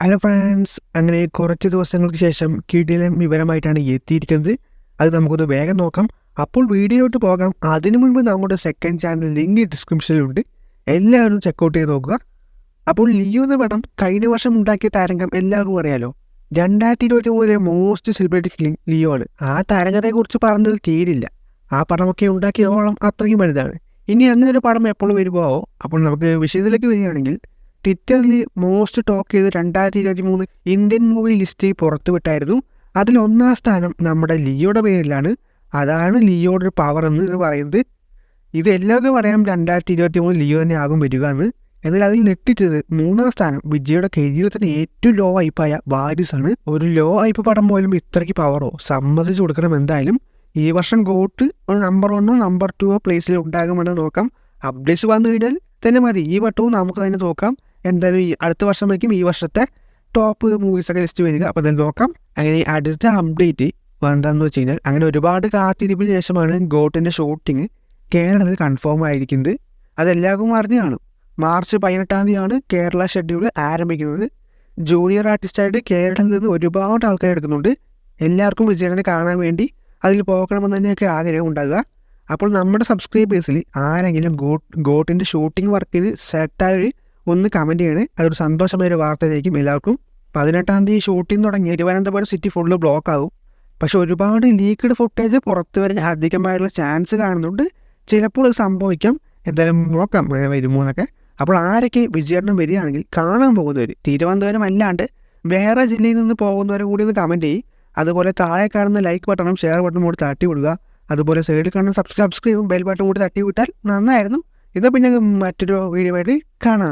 Hello friends, അങ്ങനെ കുറച്ച് ദിവസങ്ങൾക്ക് ശേഷം കിടിലൻ വിവരമായിട്ടാണ് എത്തിയിരിക്കുന്നത്. അത് നമുക്കൊന്ന് വേഗം നോക്കാം. അപ്പോൾ വീഡിയോയിലോട്ട് പോകാം. അതിനു മുൻപ് നമ്മുടെ സെക്കൻഡ് ചാനൽ ലിങ്ക് ഡിസ്ക്രിപ്ഷനിലുണ്ട്. എല്ലാവരും ചെക്കൗട്ട് ചെയ്ത് നോക്കുക. അപ്പോൾ ലിയോ എന്ന പടം കഴിഞ്ഞ വർഷം ഉണ്ടാക്കിയ താരംഗം എല്ലാവർക്കും അറിയാലോ. 2023 മോസ്റ്റ് സെലിബ്രിറ്റി ഫിലിം ലിയോ ആണ്. ആ താരകത്തെക്കുറിച്ച് പറഞ്ഞത് തീരില്ല. ആ പടമൊക്കെ ഉണ്ടാക്കിയോളം അത്രയും വലുതാണ്. ഇനി അങ്ങനെ ഒരു പടം എപ്പോഴും വരുമോ? അപ്പോൾ നമുക്ക് വിഷയത്തിലേക്ക് വരികയാണെങ്കിൽ, ട്വിറ്ററിൽ മോസ്റ്റ് ടോക്ക് ചെയ്ത് 2023 ഇന്ത്യൻ മൂവി ലിസ്റ്റ് പുറത്തുവിട്ടായിരുന്നു. അതിൽ 1-ാം സ്ഥാനം നമ്മുടെ ലിയോയുടെ പേരിലാണ്. അതാണ് ലിയോയുടെ ഒരു പവർ എന്ന് പറയുന്നത്. ഇത് എല്ലാവർക്കും അറിയാം 2023 ലിയോ തന്നെ ആകും വരിക എന്ന്. എന്നാൽ അതിൽ ഞെട്ടിച്ചത് 3-ാം സ്ഥാനം വിജയുടെ കരിയറിന് ഏറ്റവും ലോ ഹൈപ്പായ വാരിസാണ്. ഒരു ലോ ഹൈപ്പ് പടം പോലും ഇത്രയ്ക്ക് പവറോ സമ്മതിച്ചു കൊടുക്കണം. എന്തായാലും ഈ വർഷം ഗോട്ട് ഒരു നമ്പർ 1 നമ്പർ 2 പ്ലേസിൽ ഉണ്ടാകുമെന്ന് നോക്കാം. അപ്ഡേറ്റ്സ് വന്നു കഴിഞ്ഞാൽ തന്നെ മതി. ഈ വട്ടവും നമുക്ക് തന്നെ നോക്കാം. എന്തായാലും ഈ അടുത്ത വർഷമായിരിക്കും ഈ വർഷത്തെ ടോപ്പ് മൂവീസൊക്കെ ലിസ്റ്റ് വരിക. അപ്പോൾ തന്നെ നോക്കാം. അങ്ങനെ അടുത്ത അപ്ഡേറ്റ് എന്താണെന്ന് വെച്ച് കഴിഞ്ഞാൽ, അങ്ങനെ ഒരുപാട് കാത്തിരിപ്പിന് ശേഷമാണ് ഗോട്ടിൻ്റെ ഷൂട്ടിങ് കേരളത്തിൽ കൺഫേം ആയിരിക്കുന്നത്. അതെല്ലാവർക്കും അറിഞ്ഞു കാണും. മാർച്ച് 18-ാം തീയതിയാണ് കേരള ഷെഡ്യൂൾ ആരംഭിക്കുന്നത്. ജൂനിയർ ആർട്ടിസ്റ്റായിട്ട് കേരളത്തിൽ നിന്ന് ഒരുപാട് ആൾക്കാർ എടുക്കുന്നുണ്ട്. എല്ലാവർക്കും വിജയനെ കാണാൻ വേണ്ടി അതിൽ പോകണമെന്ന് തന്നെയൊക്കെ ആഗ്രഹം ഉണ്ടാകുക. അപ്പോൾ നമ്മുടെ സബ്സ്ക്രൈബേഴ്സിൽ ആരെങ്കിലും ഗോട്ടിൻ്റെ ഷൂട്ടിംഗ് വർക്കിന് സെറ്റായി ഒന്ന് കമൻറ്റ് ചെയ്യണേ. അതൊരു സന്തോഷമായ ഒരു വാർത്തയായിരിക്കും എല്ലാവർക്കും. 18-ാം തീയതി ഷൂട്ടിംഗ് തുടങ്ങിയ തിരുവനന്തപുരം സിറ്റി ഫുള്ള് ബ്ലോക്ക് ആകും. പക്ഷെ ഒരുപാട് ലീക്ക്ഡ് ഫുട്ടേജ് പുറത്ത് വരാൻ അധികമായിട്ടുള്ള ചാൻസ് കാണുന്നുണ്ട്. ചിലപ്പോൾ അത് സംഭവിക്കാം. എന്തായാലും നോക്കാം വരുമോ എന്നൊക്കെ. അപ്പോൾ ആരൊക്കെ വിജയണ്ണം വരികയാണെങ്കിൽ കാണാൻ പോകുന്നവർ തിരുവനന്തപുരം അല്ലാണ്ട് വേറെ ജില്ലയിൽ നിന്ന് പോകുന്നവരും കൂടി ഒന്ന് കമൻറ്റ് ചെയ്യും. അതുപോലെ താഴെ കാണുന്ന ലൈക്ക് ബട്ടണും ഷെയർ ബട്ടണും കൂടി തട്ടി വിടുക. അതുപോലെ സൈഡിൽ കാണുന്ന സബ്സ്ക്രൈബും ബെൽ ബട്ടണും കൂടി തട്ടി വിട്ടാൽ നന്നായിരുന്നു. ഇത് പിന്നെ മറ്റൊരു വീഡിയോ ആയിട്ട് കാണാം.